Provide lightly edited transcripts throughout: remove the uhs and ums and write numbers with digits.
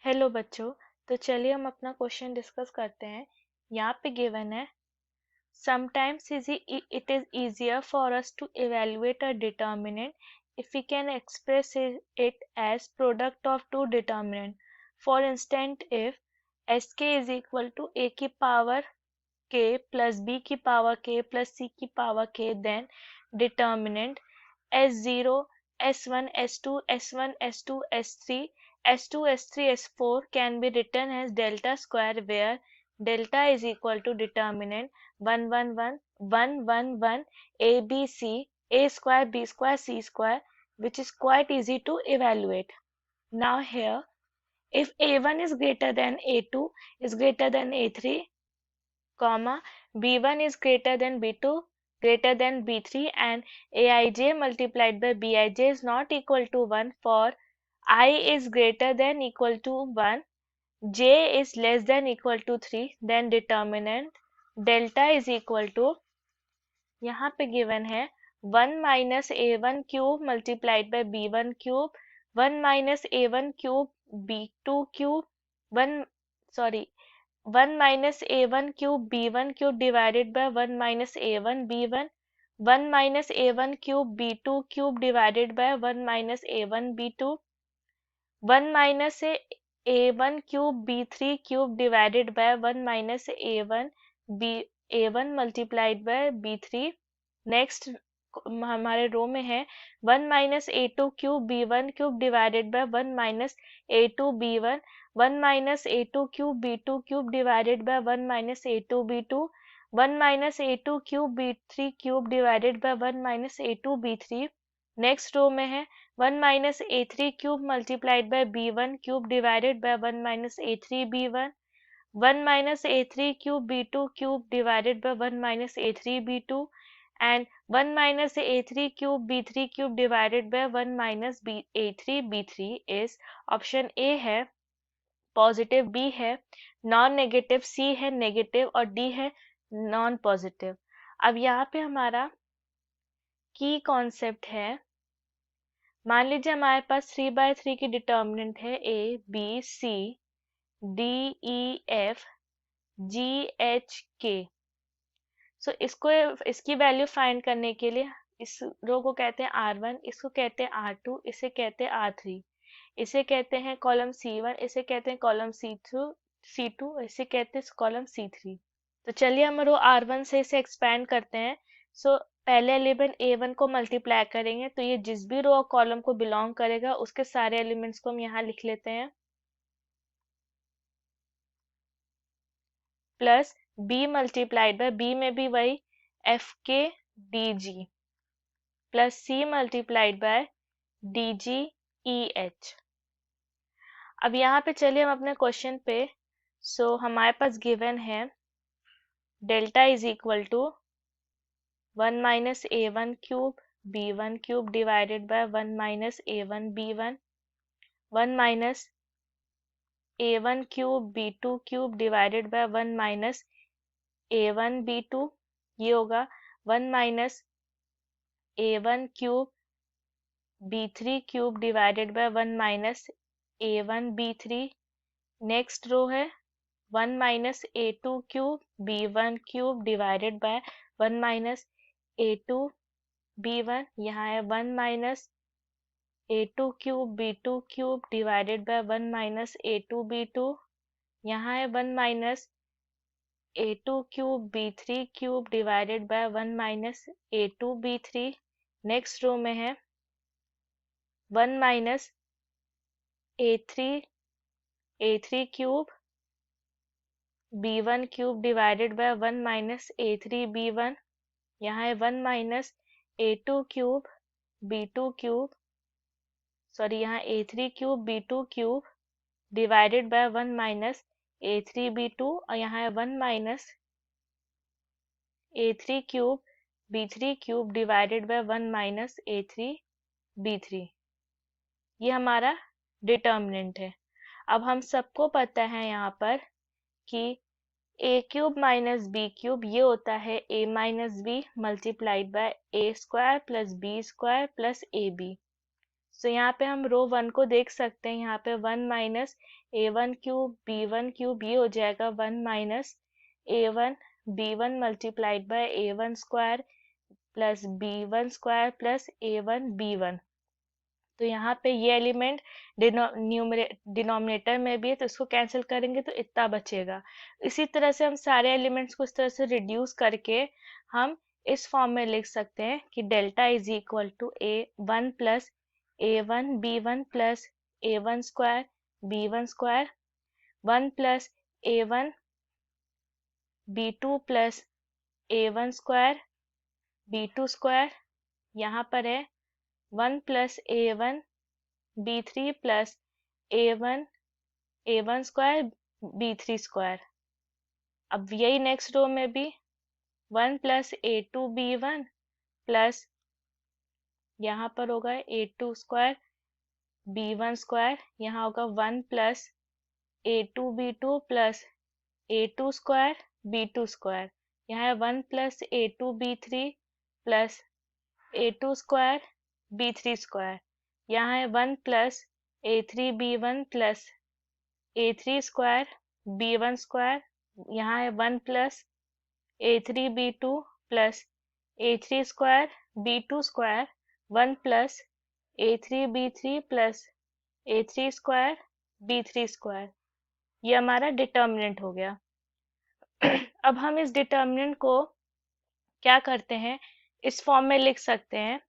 Hello बच्चों। तो चलिए हम अपना क्वेश्चन डिस्कस करते हैं। यहाँ पे गिवन है sometimes it is easier for us to evaluate a determinant if we can express it as product of two determinant. For instance, if sk is equal to a की power k plus b की power k plus c की power k, then determinant S0, S1, S2, S1, S2, S3, S2, S3, S4 can be written as delta square, where delta is equal to determinant 1, 1, 1, 1, 1, 1, A, B, C, A square, B square, C square, which is quite easy to evaluate. Now here, if A1 is greater than A2 is greater than A3, comma, B1 is greater than B2 greater than B3, and Aij multiplied by Bij is not equal to 1 for I is greater than equal to 1, J is less than equal to 3, then determinant delta is equal to, यहाँ पे given है 1 minus A1 cube multiplied by B1 cube, 1 minus A1 cube B2 cube 1 minus A1 cube B1 cube divided by 1 minus A1 B1, 1 minus A1 cube B2 cube divided by 1 minus A1 B2, 1 minus A1 cube B3 cube divided by 1 minus A1 multiplied by B3. Next हमारे रो में है 1 minus A2 cube B1 cube divided by 1 minus A2 B1, 1 minus A2 cube B2 cube divided by 1 minus A2 B2, 1 minus A2 cube B3 cube divided by 1 minus A2 B3. Next row में है 1 minus A3 cube multiplied by B1 cube divided by 1 minus A3 B1, 1 minus A3 cube B2 cube divided by 1 minus A3 B2, and 1 minus A3 cube B3 cube divided by 1 minus A3 B3 is option A है positive, B है non negative, C है negative और D है non positive. अब यहाँ पे हमारा की कॉन्सेप्ट है, मान लीजिए हमारे पास 3/3 की डिटर्मिनेंट है A B C D E F G H K। सो इसकी वैल्यू फाइंड करने के लिए इस रो को कहते हैं R1, इसको कहते हैं R2, इसे कहते हैं R3, इसे कहते हैं कॉलम C1, इसे कहते हैं कॉलम C2, इसे कहते हैं कॉलम C3। तो चलिए हम रो R1 से इसे एक्सपैंड करते हैं। सो पहले एलिमेंट A1 को मल्टीप्लाई करेंगे तो ये जिस भी रो और कॉलम को बिलोंग करेगा उसके सारे एलिमेंट्स को हम यहाँ लिख लेते हैं, plus B multiplied by B में भी वही FK DG plus C multiplied by DG EH। अब यहाँ पे चलिए हम अपने क्वेश्चन पे, सो हमारे पास गिवन है delta is equal to 1 minus A1 cube B1 cube divided by 1 minus A1 B1, 1 minus A1 cube B2 cube divided by 1 minus A1 B2, ये होगा 1 minus A1 cube B3 cube divided by 1 minus A1 B3। Next row है 1 minus A2 cube B1 cube divided by 1 minus A2 B1, यहाँ है 1 minus A2 cube B2 cube divided by 1 minus A2 B2, यहाँ है 1 minus A2 cube B3 cube divided by 1 minus A2 B3। Next row में है 1 minus A3 cube B1 cube divided by 1 minus A3 B1, यहाँ है 1 minus A2 cube B2 cube यहाँ A3 cube B2 cube divided by 1 minus A3 B2 और यहाँ है 1 minus A3 cube B3 cube divided by 1 minus A3 B3। ये हमारा determinant है। अब हम सबको पता है यहाँ पर कि A cube minus B cube ये होता है A minus B multiplied by A square plus B square plus AB। सो यहाँ पे हम रो 1 को देख सकते हैं, यहाँ पे 1 minus A1 cube B1 cube, ये हो जाएगा 1 minus A1 B1 multiplied by A1 square plus B1 square plus A1 B1। तो यहाँ पे ये एलिमेंट डिनोमिनेटर में भी है, तो इसको कैंसिल करेंगे तो इतना बचेगा। इसी तरह से हम सारे एलिमेंट्स को इस तरह से रिड्यूस करके हम इस फॉर्म में लिख सकते हैं कि delta is equal to A1 plus A1 B1 plus A1 square B1 square 1 plus A1 B2 plus A1 square B2 square, यहाँ पर है 1 plus A1 B3 plus A1 square B3 square. अब यही नेक्स्ट रो में भी 1 plus A2 B1 plus यहाँ पर होगा A2 स्क्वायर B1 स्क्वायर, यहाँ होगा 1 plus A2 B2 plus A2 square B2 square, यहाँ है 1 plus A2 B3 plus A2 square B3 square, यहाँ है 1 plus A3 B1 plus A3 square B1 square, यहाँ है 1 plus A3 B2 plus A3 square B2 square 1 plus A3 B3 plus A3 square B3 square. ये हमारा determinant हो गया। अब हम इस डिटर्मिनेंट को क्या करते हैं, इस फॉर्म में लिख सकते हैं,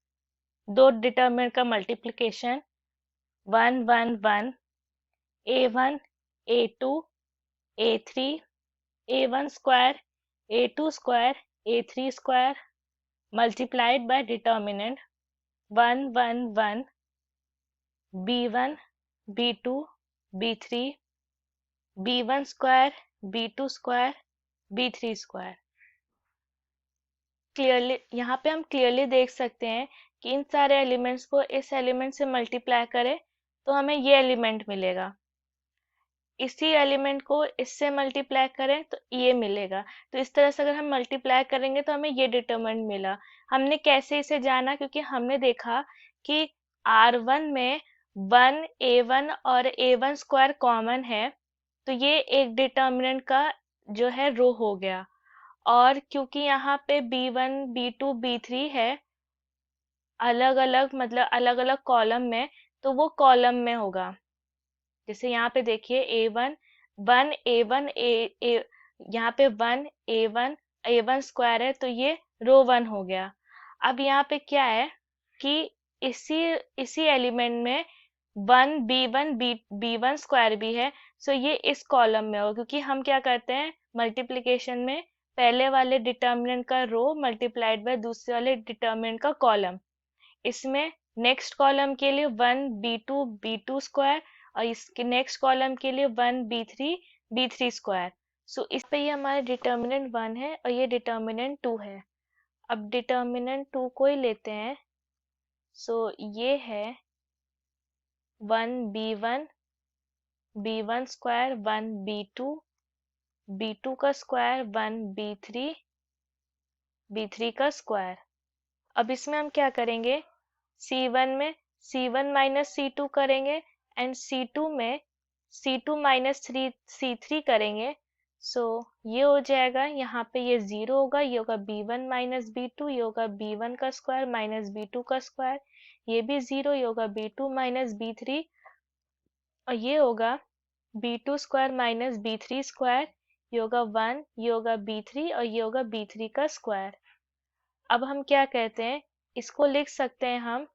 दो डिटर्मिनेंट का multiplication 1 1 1 A1 A2 A3 A1 square A2 square A3 square multiplied by determinant 1 1 1 B1 B2 B3 B1 square B2 square B3 square. Clearly यहाँ पे हम क्लियरली देख सकते हैं कि इन सारे एलिमेंट्स को इस एलिमेंट से मल्टीप्लाई करें तो हमें ये एलिमेंट मिलेगा, इसी एलिमेंट को इससे मल्टीप्लाई करें तो ये मिलेगा। तो इस तरह से अगर हम मल्टीप्लाई करेंगे तो हमें ये डिटरमिनेंट मिला। हमने कैसे इसे जाना, क्योंकि हमने देखा कि R1 में 1 A1 और A1 स्क्वायर कॉमन है, तो ये एक डिटरमिनेंट का जो है रो हो गया। और क्योंकि यहाँ पे B1 B2 B3 है अलग अलग, मतलब अलग अलग कॉलम में, तो वो कॉलम में होगा। जैसे यहाँ पे देखिए A1 1 A1 यहाँ पे 1 A1 स्क्वायर है, तो ये रो 1 हो गया। अब यहाँ पे क्या है कि इसी एलिमेंट में 1 B1 स्क्वायर भी है, सो ये इस कॉलम में होगा, क्योंकि हम क्या करते हैं मल्टीप्लिकेशन में पहले वाले डिटर्मिनेंट का रो मल्टीप्लाइड बाय दूसरे वाले डिटर्मिनेंट का कॉलम। इसमें नेक्स्ट कॉलम के लिए 1 B2 स्क्वायर और इसके नेक्स्ट कॉलम के लिए 1 B3 स्क्वायर। सो इस पे ये हमारा डिटर्मिनेंट 1 है और ये डिटर्मिनेंट 2 है। अब डिटर्मिनेंट 2 को ही लेते हैं। सो ये है 1 B1 स्क्वायर 1 B2 का स्क्वायर 1 B3 का स्क्वायर। अब इसमें हम क्या करेंगे, C1 में C1 माइनस C2 करेंगे एंड C2 में C2 माइनस C3 करेंगे। सो ये हो जाएगा, यहाँ पे ये 0 होगा, ये होगा B1 माइनस B2, ये होगा B1 का स्क्वायर माइनस B2 का स्क्वायर, ये भी 0, ये होगा B2 माइनस B3 और ये होगा B2 square minus B3 square, ये होगा 1, ये होगा B3 और ये होगा B3 का स्क्वायर। अब हम क्या कहते हैं, इसको लिख सकते हैं हम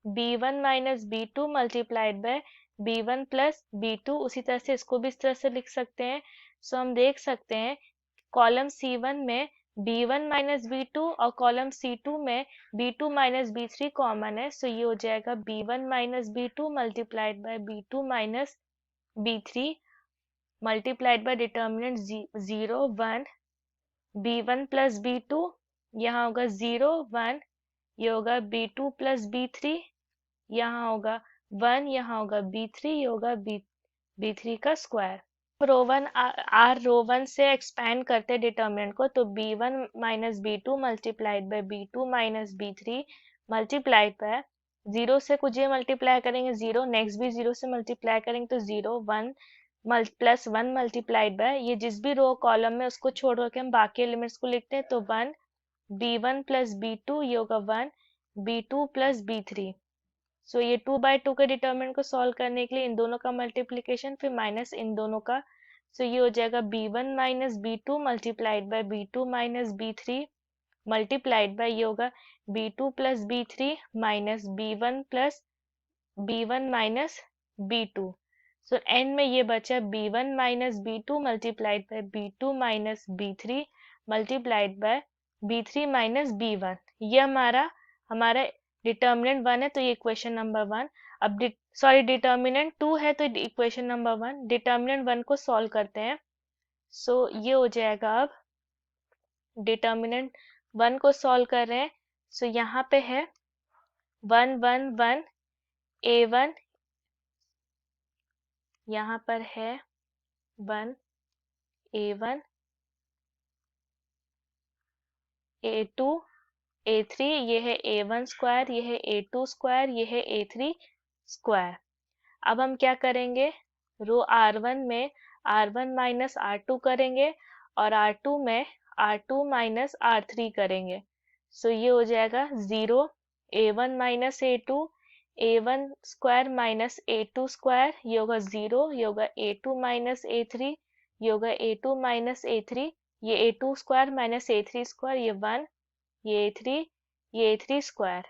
B1 minus B2 multiplied by B1 plus B2, उसी तरह से इसको भी इस तरह से लिख सकते हैं। सो हम देख सकते हैं कॉलम C1 में B1 माइनस B2 और कॉलम C2 में B2 माइनस B3 कॉमन है, सो ये हो जाएगा B1 minus B2 multiplied by B2 minus B3 multiplied bye determinant 0 1 B1 plus B2, यहाँ होगा 0 1, ये होगा B2 प्लस B3, यहाँ होगा 1, यहाँ होगा B3, ये होगा B3 का स्क्वायर। रो 1 से एक्सपैंड करते डिटर्मिनेंट को, तो B1 minus B2 multiplied by B2 minus B3 multiplied by zero से कुछ ये मल्टीप्लाई करेंगे जीरो, नेक्स्ट भी जीरो से मल्टीप्लाई करेंगे तो zero, one plus one multiplied by ये जिस भी रो कॉलम में उसको छोड़ के हम बाकी एलिमेंट्स को लिखते हैं तो वन b1 प्लस b2 ये होगा वन b2 प्लस b3। सो ये 2/2 के डिटर्मिनेंट को सॉल्व करने के लिए इन दोनों का मल्टीप्लिकेशन फिर माइनस इन दोनों का, सो ये हो जाएगा b1 minus b2 multiplied by b2 minus b3 multiplied bye ये होगा b2 plus b3 minus b1 minus b2। So and में ये बचा b1 minus b2 multiplied by b2 minus b3 multiplied by b3 minus b1। ये हमारा determinant one है तो ये इक्वेशन नंबर वन। अब सॉरी डिटर्मिनेंट टू है तो equation number one, determinant one को सॉल्व करते हैं। सो ये हो जाएगा, अब डिटर्मिनेंट वन को सॉल्व कर रहे हैं। सो यहाँ पे है वन वन वन a1, यहाँ पर है वन a1 a2 a3, ये है a1 स्क्वायर, ये है a2 स्क्वायर, ये है a3 स्क्वायर। अब हम क्या करेंगे, रो r1 में r1 माइनस r2 करेंगे और r2 में r2 माइनस r3 करेंगे। सो ये हो जाएगा zero, a1 minus a2, a1 square minus a2 square, ये होगा जीरो, ये होगा a2 माइनस a3, ये होगा a2 माइनस a3, ये a2 square minus a3 square, ये वन, ये a3, ये a3 स्क्वायर।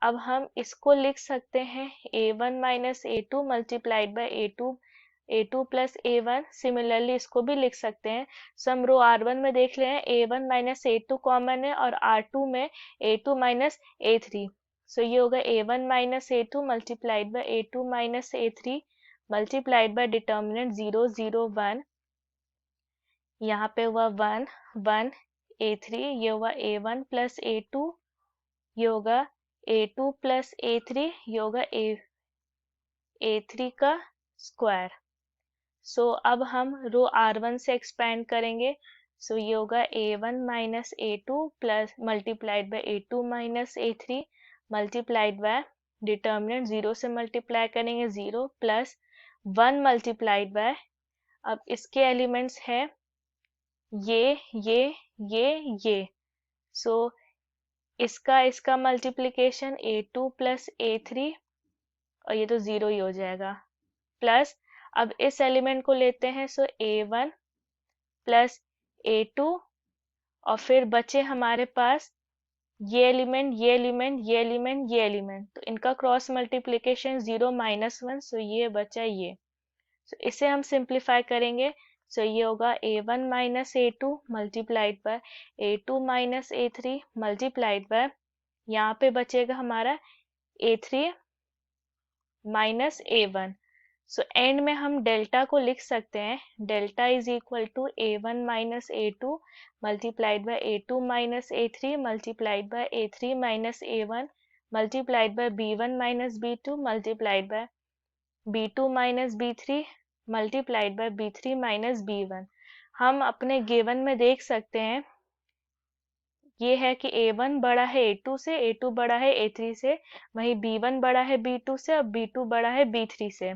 अब हम इसको लिख सकते हैं a1 minus a2 multiplied by a2 plus a1। Similarly इसको भी लिख सकते हैं। सो हम रो r1 में देख रहे हैं a1 माइनस a2 कॉमन है और r2 में a2 माइनस a3। सो ये होगा a1 minus a2 multiplied by a2 minus a3 multiplied bye determinant 0 0 1, यहाँ पे हुआ वन वन a3, ये हुआ a1 प्लस a2, ये होगा a2 प्लस a3, ये होगा a3 का स्क्वायर। सो अब हम रो r1 से एक्सपैंड करेंगे। सो ये होगा a1 minus a2 plus multiplied by a2 minus a3 multiplied bye determinant zero से मल्टीप्लाई करेंगे zero plus one multiplied by, अब इसके एलिमेंट्स है ये। सो इसका मल्टीप्लिकेशन a2 प्लस a3 और ये तो जीरो ही हो जाएगा, प्लस अब इस एलिमेंट को लेते हैं। सो a1 प्लस a2 और फिर बचे हमारे पास ये एलिमेंट, ये एलिमेंट, ये एलिमेंट, ये एलिमेंट, तो इनका cross multiplication zero minus one, so ये बचा ये। सो इसे हम सिंप्लीफाई करेंगे। सो ये होगा a1 minus a2 multiplied by a2 minus a3 multiplied bye, यहाँ पे बचेगा हमारा a3 minus a1। So and में हम डेल्टा को लिख सकते हैं, delta is equal to a1 minus a2 multiplied by a2 minus a3 multiplied by a3 minus a1 multiplied by b1 minus b2 multiplied by b2 minus b3 multiplied by b3 minus b1। हम अपने given में देख सकते हैं ये है कि a1 बड़ा है a2 से, a2 बड़ा है a3 से, वहीं b1 बड़ा है b2 से और b2 बड़ा है b3 से।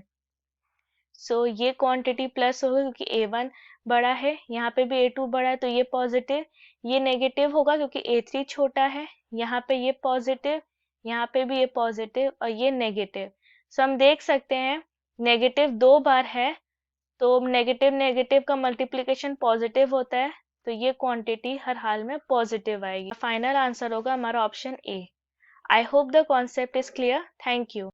सो ये क्वांटिटी प्लस होगा क्योंकि a1 बड़ा है, यहाँ पे भी a2 बड़ा है तो ये पॉजिटिव, ये नेगेटिव होगा क्योंकि a3 छोटा है, यहाँ पे ये पॉजिटिव, यहाँ पे भी ये पॉजिटिव और ये नेगेटिव। सो हम देख सकते हैं नेगेटिव दो बार है तो नेगेटिव नेगेटिव का मल्टीप्लिकेशन पॉजिटिव होता है, तो ये क्वांटिटी हर हाल में पॉजिटिव आएगी। फाइनल आंसर होगा हमारा option A. I hope the concept is clear. Thank you.